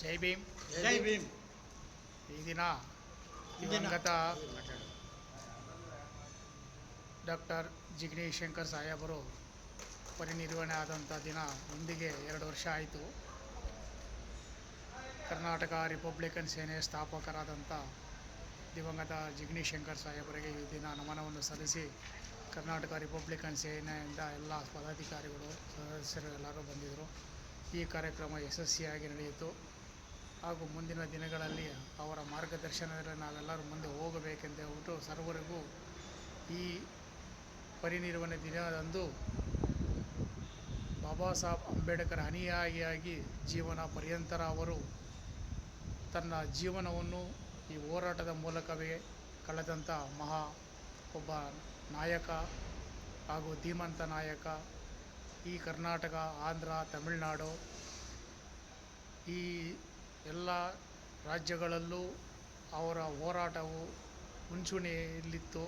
ಜೈ ಭೀಮ್. ಜೈ ಭೀಮ್. ಈ ದಿನ ದಿವಂಗತ ಡಾಕ್ಟರ್ ಜಿಗ್ನಿ ಶಂಕರ್ ಸಾಹೇಬರು ಪರಿನಿರ್ವಹಣೆ ಆದಂಥ ದಿನ ಇಂದಿಗೆ 2 ವರ್ಷ ಆಯಿತು. ಕರ್ನಾಟಕ ರಿಪಬ್ಲಿಕನ್ ಸೇನೆಯ ಸ್ಥಾಪಕರಾದಂಥ ದಿವಂಗತ ಜಿಗ್ನಿ ಶಂಕರ್ ಸಾಹೇಬರಿಗೆ ಈ ದಿನ ನಮನವನ್ನು ಸಲ್ಲಿಸಿ, ಕರ್ನಾಟಕ ರಿಪಬ್ಲಿಕನ್ ಸೇನೆಯಿಂದ ಎಲ್ಲ ಪದಾಧಿಕಾರಿಗಳು ಸದಸ್ಯರು ಎಲ್ಲರೂ ಬಂದಿದ್ದರು. ಈ ಕಾರ್ಯಕ್ರಮ ಯಶಸ್ವಿಯಾಗಿ ನಡೆಯಿತು ಹಾಗೂ ಮುಂದಿನ ದಿನಗಳಲ್ಲಿ ಅವರ ಮಾರ್ಗದರ್ಶನದಲ್ಲಿ ನಾವೆಲ್ಲರೂ ಮುಂದೆ ಹೋಗಬೇಕೆಂದು ಹೇಳ್ಬಿಟ್ಟು ಸರ್ವರಿಗೂ ಈ ಪರಿನಿರ್ವಹಣೆ ದಿನದಂದು ಬಾಬಾ ಸಾಹೇಬ್ ಅಂಬೇಡ್ಕರ್ ಅನುಯಾಯಿಯಾಗಿ ಜೀವನ ಪರ್ಯಂತರ ಅವರು ತನ್ನ ಜೀವನವನ್ನು ಈ ಹೋರಾಟದ ಮೂಲಕವೇ ಕಳೆದಂಥ ಒಬ್ಬ ನಾಯಕ ಹಾಗೂ ಧೀಮಂತ ನಾಯಕ. ಈ ಕರ್ನಾಟಕ, ಆಂಧ್ರ, ತಮಿಳುನಾಡು ಈ ಎಲ್ಲ ರಾಜ್ಯಗಳಲ್ಲೂ ಅವರ ಹೋರಾಟವು ಮುಂಚೂಣಿಯಲ್ಲಿತ್ತು.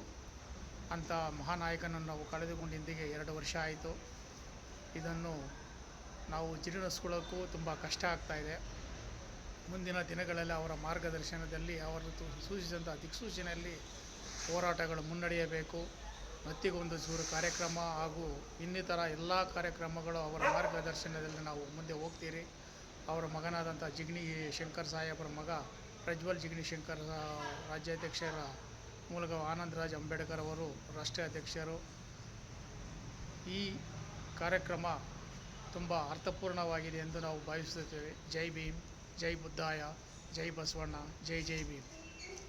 ಅಂಥ ಮಹಾನಾಯಕನನ್ನು ನಾವು ಕಳೆದುಕೊಂಡು ಇಂದಿಗೆ 2 ವರ್ಷ ಆಯಿತು. ಇದನ್ನು ನಾವು ಜೀರ್ಣಿಸ್ಕೊಳ್ಳೋಕ್ಕೂ ತುಂಬ ಕಷ್ಟ ಆಗ್ತಾಯಿದೆ. ಮುಂದಿನ ದಿನಗಳಲ್ಲಿ ಅವರ ಮಾರ್ಗದರ್ಶನದಲ್ಲಿ ಅವರು ಸೂಚಿಸಿದಂಥ ದಿಕ್ಸೂಚನೆಯಲ್ಲಿ ಹೋರಾಟಗಳು ಮುನ್ನಡೆಯಬೇಕು. ಮತ್ತಿಗೊಂದು ಚೂರು ಕಾರ್ಯಕ್ರಮ ಹಾಗೂ ಇನ್ನಿತರ ಎಲ್ಲ ಕಾರ್ಯಕ್ರಮಗಳು ಅವರ ಮಾರ್ಗದರ್ಶನದಲ್ಲಿ ನಾವು ಮುಂದೆ ಹೋಗ್ತೀರಿ. ಅವರ ಮಗನಾದಂಥ ಜಿಗ್ನಿ ಶಂಕರ್ ಸಾಹೇಬರ ಮಗ ಪ್ರಜ್ವಲ್ ಜಿಗ್ನಿ ಶಂಕರ್ ರಾಜ್ಯಾಧ್ಯಕ್ಷರ ಮೂಲಕ ಆನಂದ್ ರಾಜ್ ಅಂಬೇಡ್ಕರ್ ಅವರು ರಾಷ್ಟ್ರೀಯ ಅಧ್ಯಕ್ಷರು. ಈ ಕಾರ್ಯಕ್ರಮ ತುಂಬ ಅರ್ಥಪೂರ್ಣವಾಗಿದೆ ಎಂದು ನಾವು ಭಾವಿಸುತ್ತೇವೆ. ಜೈ ಭೀಮ್, ಜೈ ಬುದ್ಧಾಯ, ಜೈ ಬಸವಣ್ಣ, ಜೈ ಜೈ ಭೀಮ್.